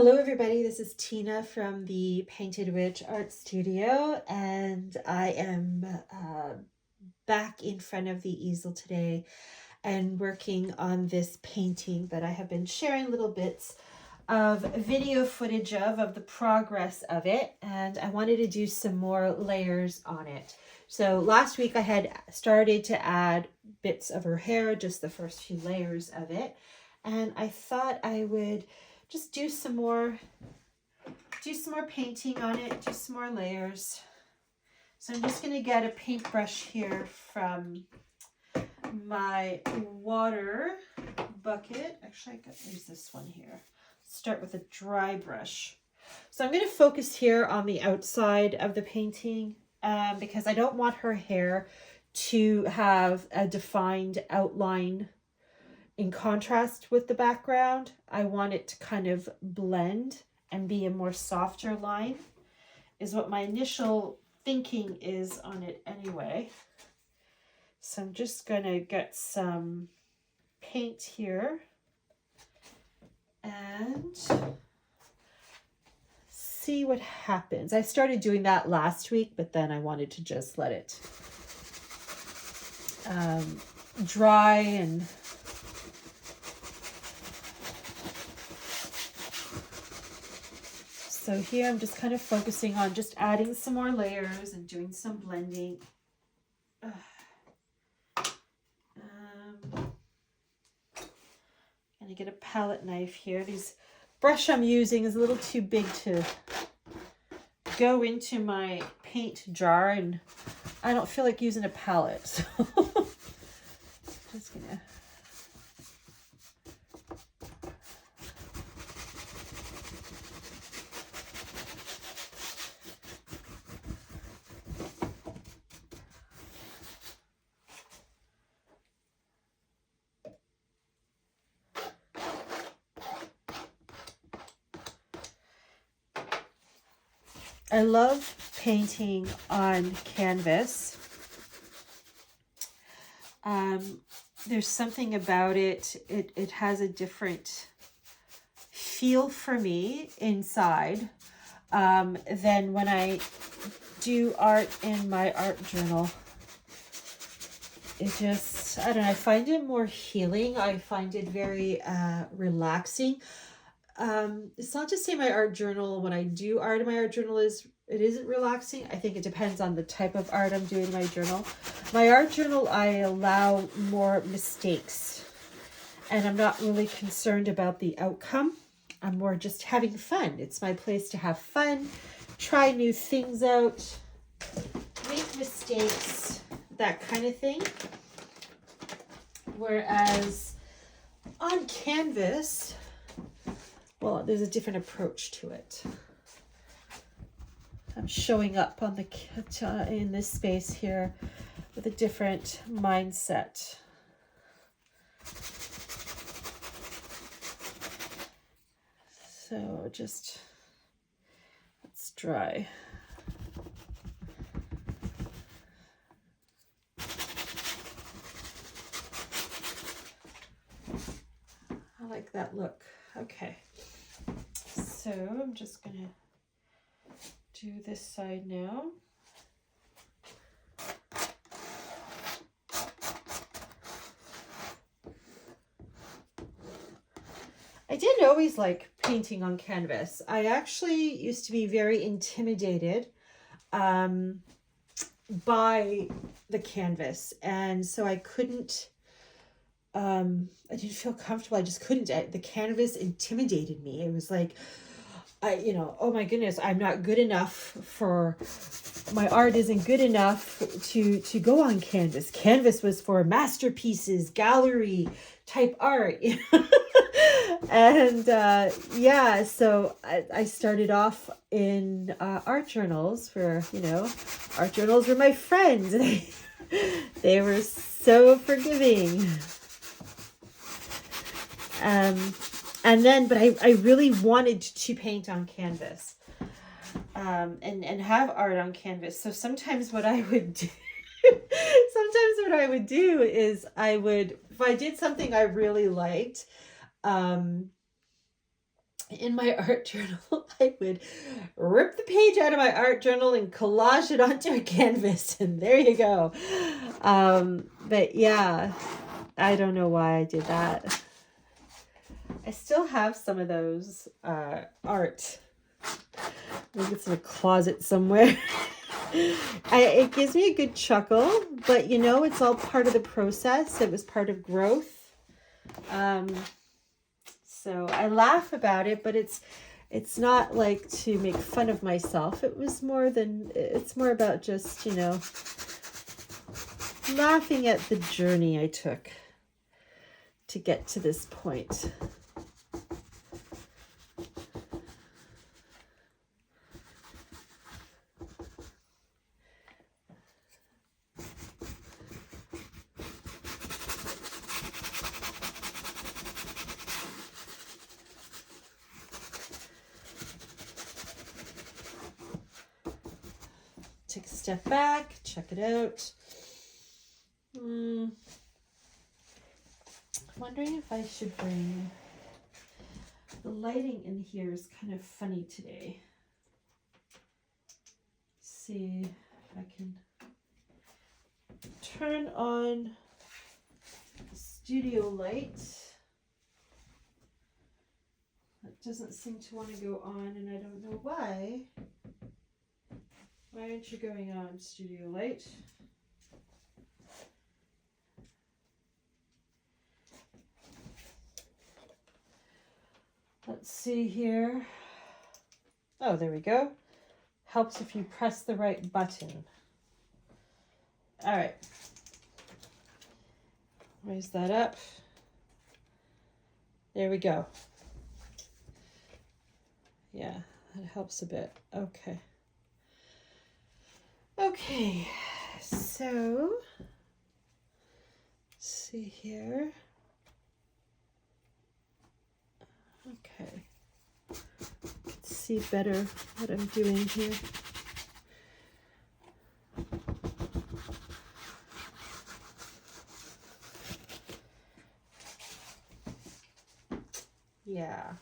Hello everybody, this is Tina from the Painted Witch Art Studio, and I am back in front of the easel today and working on this painting that I have been sharing little bits of video footage of the progress of it, and I wanted to do some more layers on it. So last week I had started to add bits of her hair, just the first few layers of it, and I thought I would just do some more painting on it, do some more layers. So I'm just going to get a paintbrush here from my water bucket. Actually, I could use this one here. Start with a dry brush. So I'm going to focus here on the outside of the painting because I don't want her hair to have a defined outline in contrast with the background. I want it to kind of blend and be a more softer line, is what my initial thinking is on it anyway. So I'm just gonna get some paint here and see what happens. I started doing that last week, but then I wanted to just let it dry. And so here I'm just kind of focusing on just adding some more layers and doing some blending. Gonna get a palette knife here. This brush I'm using is a little too big to go into my paint jar, and I don't feel like using a palette, so just gonna I love painting on canvas. There's something about it. It has a different feel for me inside than when I do art in my art journal. It just, I don't know, I find it more healing. I find it very relaxing. It's not to say my art journal, when I do art in my art journal, it isn't relaxing. I think it depends on the type of art I'm doing in my journal. My art journal, I allow more mistakes, and I'm not really concerned about the outcome. I'm more just having fun. It's my place to have fun, try new things out, make mistakes, that kind of thing. Whereas on canvas, well, there's a different approach to it. I'm showing up on the in this space here with a different mindset. So just let's dry. I like that look. Okay. So I'm just gonna do this side now. I didn't always like painting on canvas. I actually used to be very intimidated by the canvas, and so I couldn't I didn't feel comfortable. I just couldn't. The canvas intimidated me. It was like, oh my goodness, I'm not good enough for, my art isn't good enough to go on canvas. Canvas was for masterpieces, gallery type art. And yeah, so I started off in art journals where, art journals were my friends. They were so forgiving. And then, but I really wanted to paint on canvas, and have art on canvas. So sometimes what I would do, is if I did something I really liked, in my art journal, I would rip the page out of my art journal and collage it onto a canvas, and there you go. But yeah, I don't know why I did that. I still have some of those art. I think it's in a closet somewhere. It gives me a good chuckle, but you know, it's all part of the process. It was part of growth. So I laugh about it, but it's not like to make fun of myself. It's more about just, you know, laughing at the journey I took to get to this point. Take a step back, check it out. I'm wondering if I should bring, the lighting in here is kind of funny today. See if I can turn on the studio light. That doesn't seem to want to go on, and I don't know why. Why aren't you going on, studio light? Let's see here. Oh, there we go. Helps if you press the right button. All right. Raise that up. There we go. Yeah, that helps a bit. Okay. Okay, so let's see here. Okay, let's see better what I'm doing here. Yeah.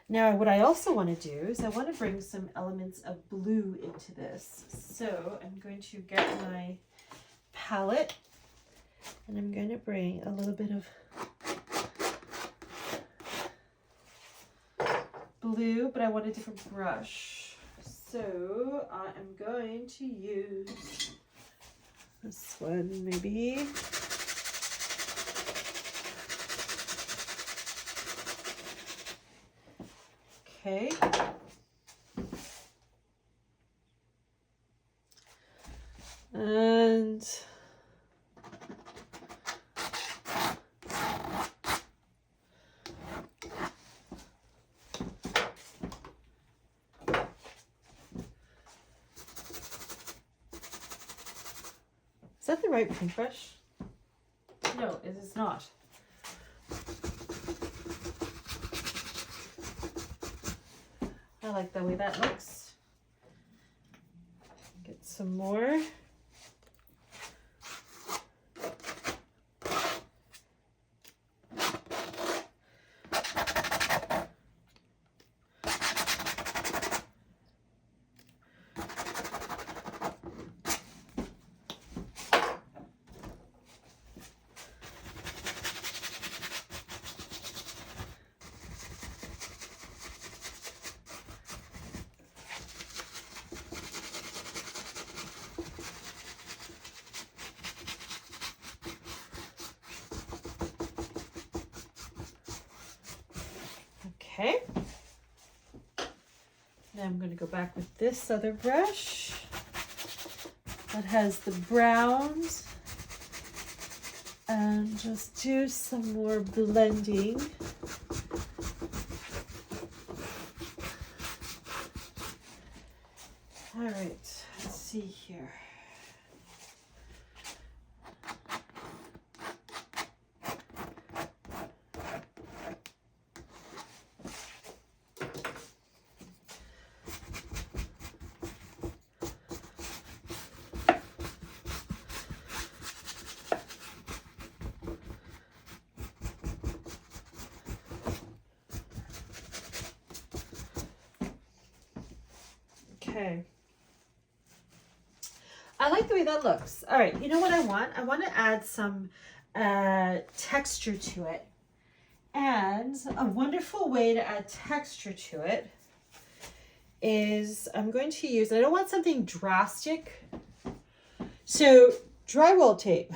Now, what I also want to do is I want to bring some elements of blue into this. So I'm going to get my palette and I'm going to bring a little bit of blue, but I want a different brush. So I am going to use this one maybe. Okay. And is that the right paintbrush? No, it is not. I like the way that looks. Get some more. Okay, now I'm going to go back with this other brush that has the browns and just do some more blending. All right, let's see here. Okay. I like the way that looks. All right, you know what I want? I want to add some texture to it. And a wonderful way to add texture to it is I'm going to use, I don't want something drastic. So drywall tape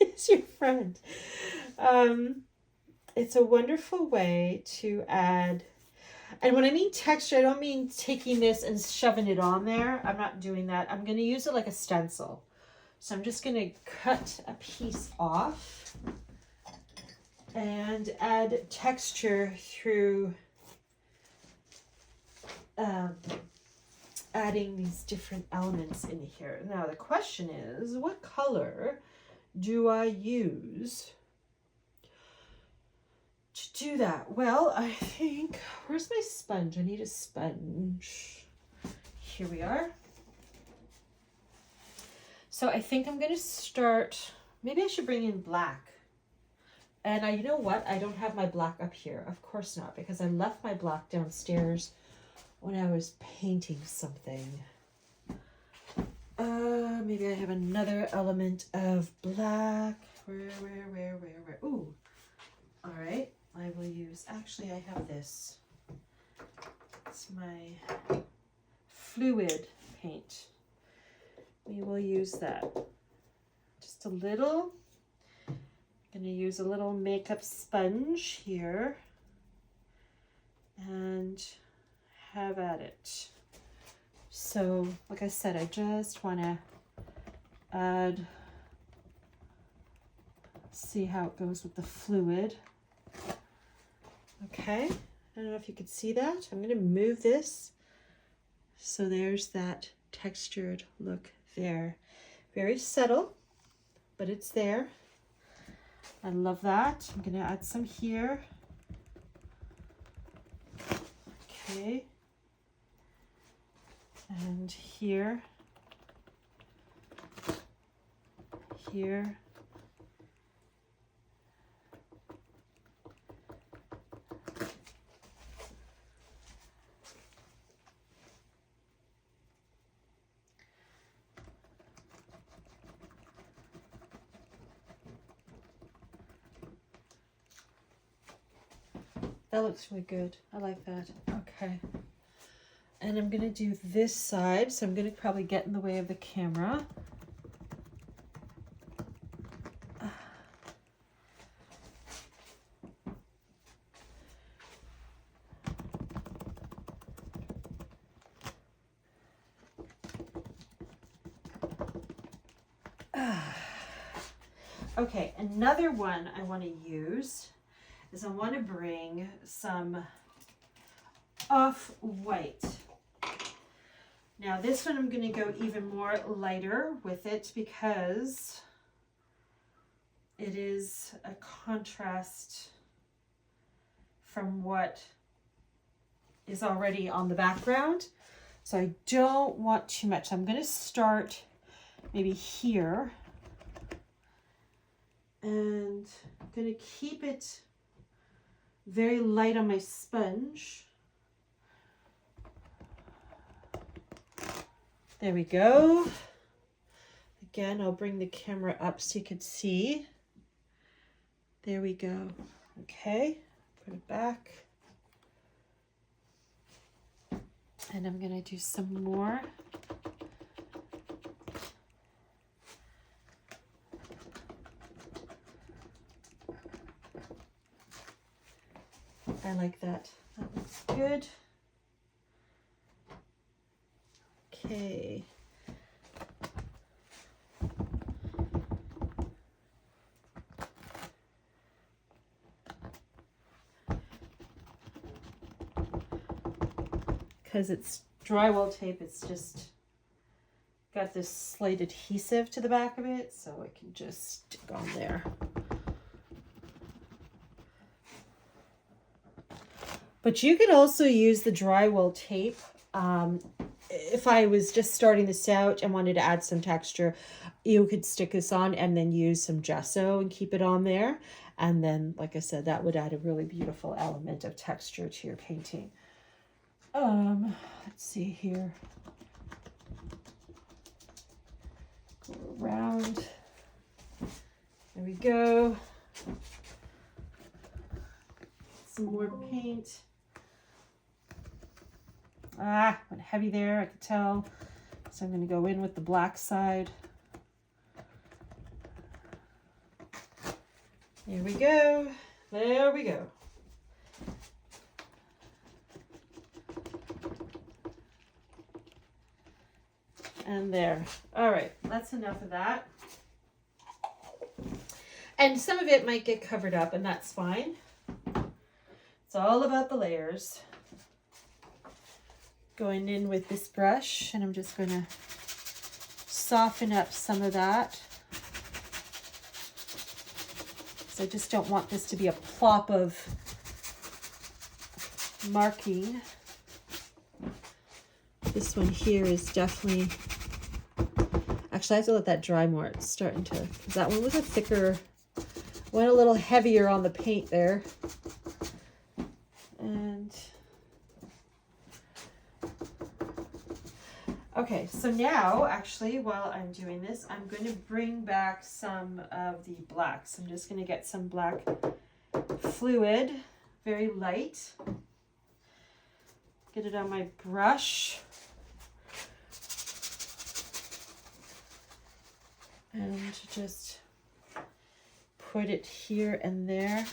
is your friend. It's a wonderful way to add, and when I mean texture, I don't mean taking this and shoving it on there. I'm not doing that. I'm going to use it like a stencil. So I'm just going to cut a piece off and add texture through adding these different elements in here. Now the question is, what color do I use to do that? Well, I think, where's my sponge? I need a sponge. Here we are. So I think I'm going to start, maybe I should bring in black. And you know what? I don't have my black up here. Of course not, because I left my black downstairs when I was painting something. Maybe I have another element of black. Where? Ooh. All right. I will use, actually I have this. It's my fluid paint. We will use that. Just a little. I'm going to use a little makeup sponge here and have at it. So, like I said, I just want to add, see how it goes with the fluid. Okay, I don't know if you could see that. I'm going to move this. So there's that textured look there. Very subtle, but it's there. I love that. I'm going to add some here. Okay. And here. Here. That looks really good. I like that. Okay. And I'm going to do this side, so I'm going to probably get in the way of the camera. Okay, another one I want to use is I want to bring some off-white. Now this one I'm going to go even more lighter with it because it is a contrast from what is already on the background. So I don't want too much. I'm going to start maybe here and I'm going to keep it very light on my sponge. There we go. Again, I'll bring the camera up so you can see. There we go. Okay, put it back. And I'm going to do some more. I like that. That looks good. Okay. Because it's drywall tape, it's just got this slight adhesive to the back of it, so it can just stick on there. But you could also use the drywall tape. If I was just starting this out and wanted to add some texture, you could stick this on and then use some gesso and keep it on there. And then, like I said, that would add a really beautiful element of texture to your painting. Let's see here. we go. Some more paint. Went heavy there, I could tell. So I'm going to go in with the black side. There we go. There we go. And there. All right, that's enough of that. And some of it might get covered up, and that's fine. It's all about the layers. Going in with this brush, and I'm just going to soften up some of that. So I just don't want this to be a plop of marking. This one here is definitely, actually I have to let that dry more. It's starting to, because that one was a thicker, went a little heavier on the paint there. And okay, so now actually while I'm doing this, I'm going to bring back some of the blacks. I'm just going to get some black fluid, very light. Get it on my brush. And just put it here and there.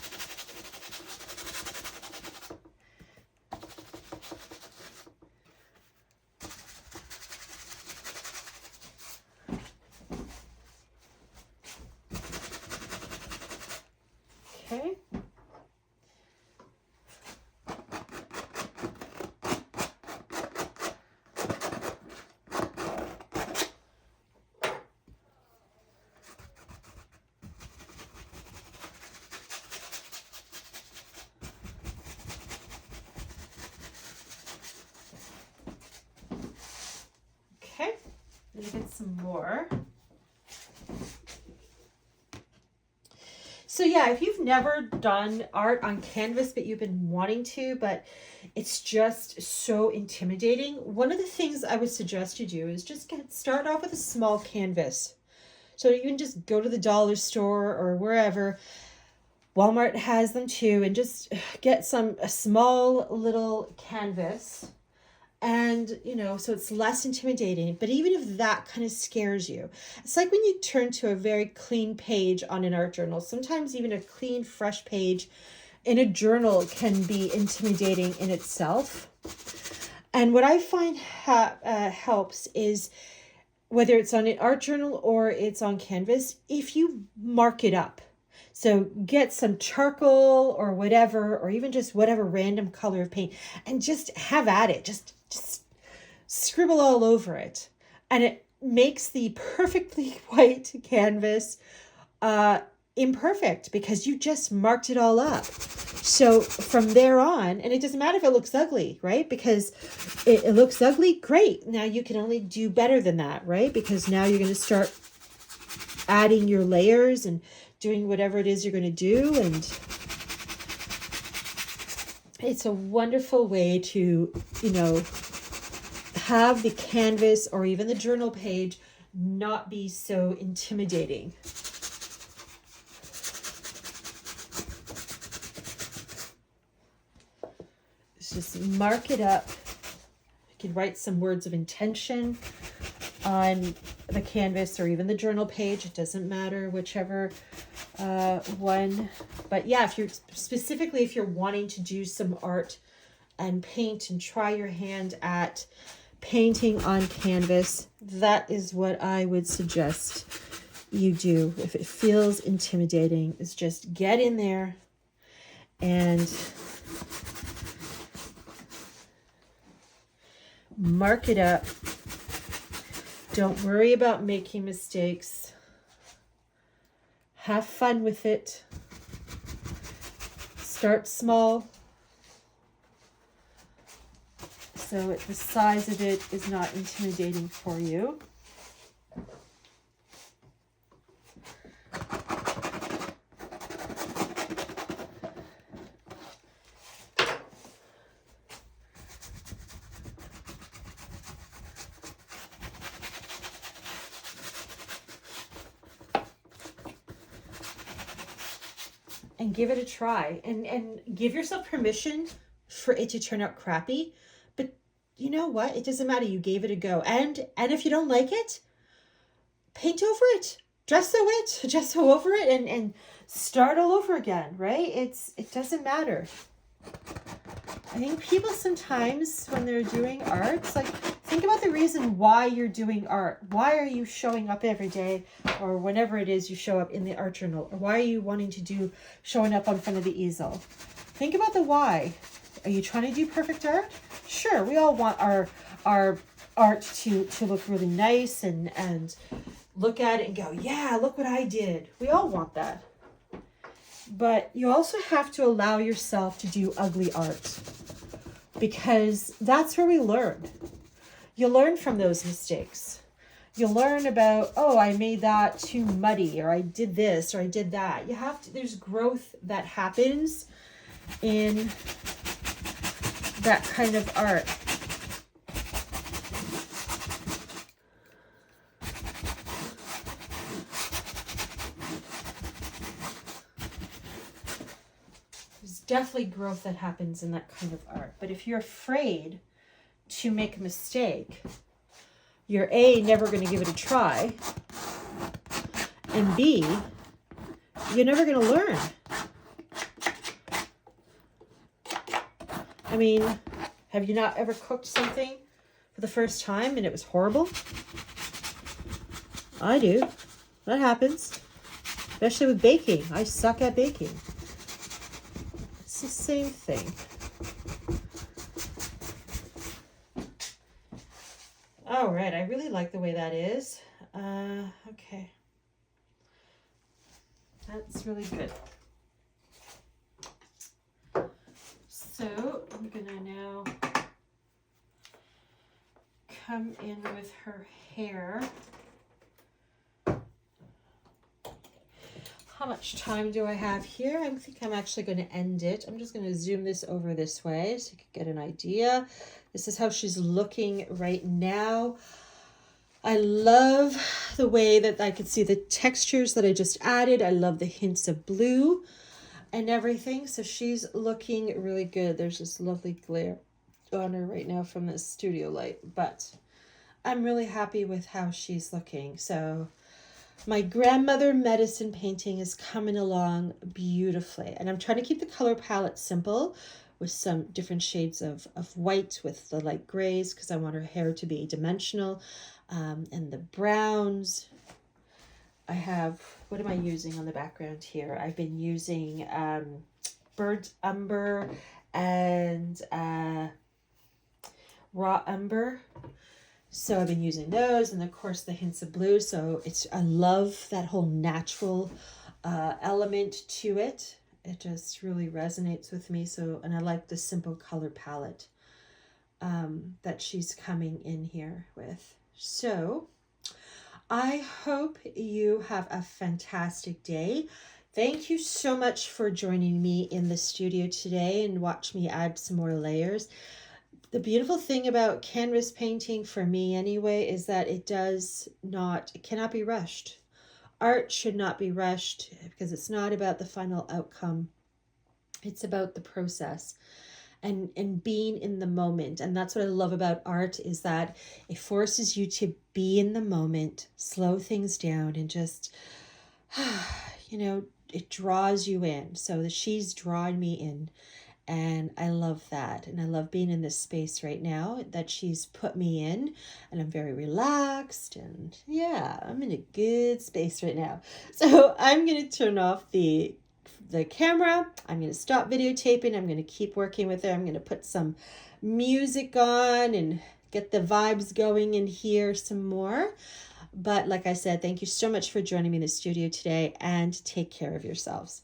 Okay. Okay, I'm gonna get some more. So yeah, if you've never done art on canvas, but you've been wanting to, but it's just so intimidating, one of the things I would suggest you do is just start off with a small canvas. So you can just go to the dollar store or wherever. Walmart has them too, and just get a small little canvas. And, you know, so it's less intimidating. But even if that kind of scares you, it's like when you turn to a very clean page on an art journal. Sometimes even a clean, fresh page in a journal can be intimidating in itself. And what I find helps is, whether it's on an art journal or it's on canvas, if you mark it up. So get some charcoal or whatever, or even just whatever random color of paint, and just have at it. Just scribble all over it. And it makes the perfectly white canvas imperfect because you just marked it all up. So from there on, and it doesn't matter if it looks ugly, right? Because it looks ugly, great. Now you can only do better than that, right? Because now you're going to start adding your layers and doing whatever it is you're going to do. And it's a wonderful way to, you know, have the canvas or even the journal page not be so intimidating. Just mark it up. You can write some words of intention on the canvas or even the journal page. It doesn't matter, whichever one. But yeah, if you're wanting to do some art and paint and try your hand at painting on canvas, that is what I would suggest you do. If it feels intimidating, is just get in there and mark it up. Don't worry about making mistakes. Have fun with it. Start small, so the size of it is not intimidating for you. and give it a try, and give yourself permission for it to turn out crappy. But you know what? It doesn't matter. You gave it a go. And if you don't like it, paint over it, gesso over it, and start all over again, right? It doesn't matter. I think people sometimes when they're doing art, like, think about the reason why you're doing art. Why are you showing up every day, or whenever it is you show up in the art journal, or why are you wanting to do showing up on front of the easel? Think about the why. Are you trying to do perfect art? Sure, we all want our art to look really nice and look at it and go, yeah, look what I did. We all want that. But you also have to allow yourself to do ugly art, because that's where we learn. You learn from those mistakes. You learn about, oh, I made that too muddy, or I did this, or I did that. There's growth that happens in that kind of art. Definitely growth that happens in that kind of art. But if you're afraid to make a mistake, you're A, never going to give it a try, and B, you're never going to learn. I mean, have you not ever cooked something for the first time and it was horrible? I do. That happens. Especially with baking. I suck at baking. It's the same thing. All right, I really like the way that is. Okay. That's really good. So I'm gonna now come in with her hair. How much time do I have here? I think I'm actually going to end it. I'm just going to zoom this over this way so you can get an idea. This is how she's looking right now. I love the way that I can see the textures that I just added. I love the hints of blue and everything. So she's looking really good. There's this lovely glare on her right now from the studio light, but I'm really happy with how she's looking. So my grandmother medicine painting is coming along beautifully. And I'm trying to keep the color palette simple with some different shades of white with the light grays, because I want her hair to be dimensional. And the browns. I have, what am I using on the background here? I've been using burnt umber and raw umber. So I've been using those, and of course the hints of blue. So I love that whole natural element to it. It just really resonates with me. So, and I like the simple color palette that she's coming in here with. So I hope you have a fantastic day. Thank you so much for joining me in the studio today and watch me add some more layers. The beautiful thing about canvas painting, for me anyway, is that it cannot be rushed. Art should not be rushed, because it's not about the final outcome. It's about the process and being in the moment. And that's what I love about art, is that it forces you to be in the moment, slow things down, and just, it draws you in. So she's drawing me in. And I love that. And I love being in this space right now that she's put me in. And I'm very relaxed. And yeah, I'm in a good space right now. So I'm going to turn off the camera. I'm going to stop videotaping. I'm going to keep working with her. I'm going to put some music on and get the vibes going in here some more. But like I said, thank you so much for joining me in the studio today, and take care of yourselves.